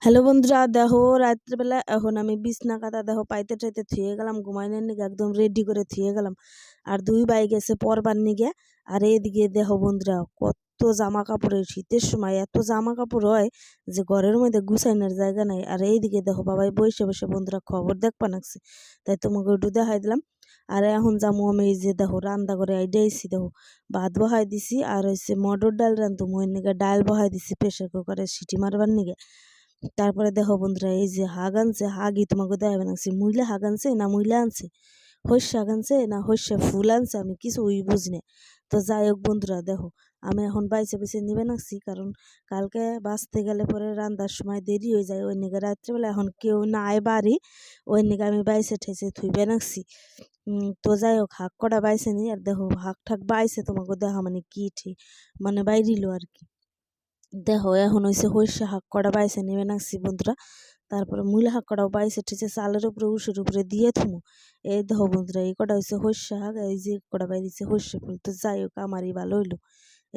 Hello বন্ধুরা, দেখো রাত্রেবেলা এখন আমি বিছনা কাঁথা দেখো পাইতে টাইতে থুয়ে গেলাম, ঘুমাইনের নিগে একদম রেডি করে থুয়ে গেলাম। আর দুই ভাই গেছে পরবার নিগে। আর এইদিকে দেখো বন্ধুরা, কত জামা কাপড়ের শীতের সময় এত জামা কাপড় হয় যে ঘরের মধ্যে গুছাইনের জায়গা নাই। আর এইদিকে দেখো বাবাই বসে বসে বন্ধুরা খবর দেখবা নাকছে, তাই তোমাকে একটু দেখাই দিলাম। আর এখন যাবো আমি এই যে দেখো রান্না করে আইডিয়াইছি, দেখো ভাত বহাই দিছি আর হচ্ছে মটর ডাল রান্ধু মই নিগে, ডাল বহাই দিছি প্রেশার কুকারে সিটি মারবার নিগে। তারপরে দেখো বন্ধুরা, এই যে হাগ আনছে, হাগই তোমাকে দেখাবে নাকছি, মুইলা হাগ আনছে না মুইলা আনছে, হস্য শাক আনছে না হস্য ফুল আনছে, আমি কিছুই বুঝি না। তো যাই হোক বন্ধুরা, দেখো আমি এখন বাইছে বাইছে নিবে নাকছি, কারণ কালকে বাঁচতে গেলে পরে রান্নার সময় দেরি হয়ে যায়, ওই নিগে রাত্রেবেলা এখন কেউ না আয় বাড়ি, ওই নিগে আমি বাইছে ঠেসে থুইবে নাকছি। তো যাই হোক হাক কটা বাইছে নি, আর দেখো হাক ঠাক বাইছে তোমাকে দেখা মানে কি ঠিক মানে বাইরিল আর কি। দেখো এখন হয়েছে সর্ষে শাক কটা বাইছে নেবে নাকছি বন্ধুরা। তারপরে মূলা শাক কটাও বাইছে ঠেছে চালের উপরে উষের উপরে দিয়ে থুমো। এই দেখো বন্ধুরা, এই কটা হয়েছে সর্ষে শাক, এই যে কটা বাইরেছে সর্ষে ফুল। তো যাই হোক আমারই ভালো হইলো।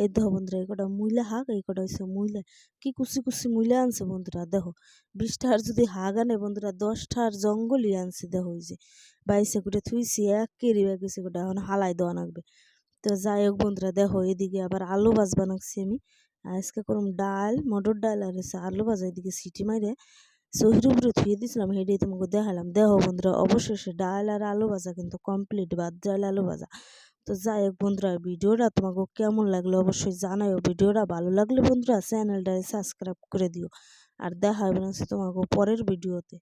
এই দেখো বন্ধুরা, এই কটা মূলা শাক, এই কটা হয়েছে মূলা, কি কুচি কুচি মূলা আনছে বন্ধুরা। দেখো 20টার যদি হাগ আনে বন্ধুরা, 10টার জঙ্গলই আনছে। দেখো ওই যে বাইছে করে থুইছি, এক কেরি গেছে গোটা, এখন হালাই দেওয়া লাগবে। তো যাই হোক বন্ধুরা, দেখো এদিকে আবার আলু ভাজবা নাকছি আমি। আজকে করুম ডাল, মটর ডাল আর হচ্ছে আলু ভাজা। এদিকে সিটি মাইরে চৌহির উপরে থুয়ে দিয়েছিলাম, হেঁটেই তোমাকে দেখালাম। দেখো বন্ধুরা, অবশেষে ডাল আর আলু ভাজা কিন্তু কমপ্লিট, ভাত ডাল আলু ভাজা। তো যাই হোক বন্ধুরা, ভিডিওটা তোমাকে কেমন লাগলো অবশ্যই জানাও। ভিডিওটা ভালো লাগলে বন্ধুরা চ্যানেলটা সাবস্ক্রাইব করে দিও। আর দেখা হবে না তোমাকে পরের ভিডিওতে।